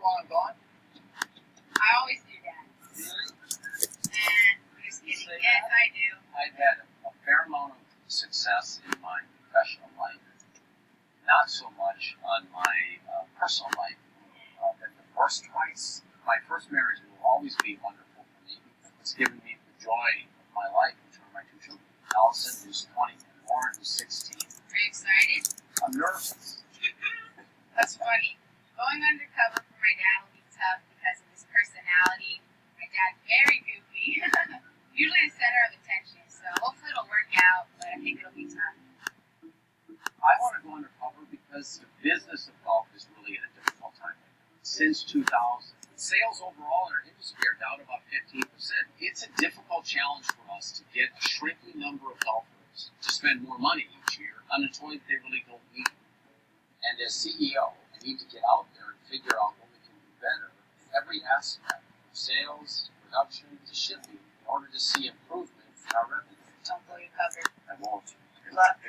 while I'm gone? I always do that. I'm just kidding. Yes, I do. I've had a fair amount of success in my professional life, not so much on my personal life. Been divorced twice. My first marriage will always be wonderful for me because it's given me the joy of my life, which are my two children. Allison, who's 20, and Lauren, who's 16. Are you excited? I'm nervous. That's funny. Going undercover for my dad will be tough because of his personality. My dad's very goofy. Usually the center of attention, so hopefully it'll work out, but I think it'll be tough. I want to go undercover because the business of golf is really at a difficult time. Since 2000, sales overall in our industry are down about 15%. It's a difficult challenge for us to get a shrinking number of golfers to spend more money each year on a toy that they really don't need. And as CEO, I need to get out there and figure out what we can do better in every aspect, from sales, production, to shipping, in order to see improvement in our revenue. Don't blow your cover. I won't. Good luck.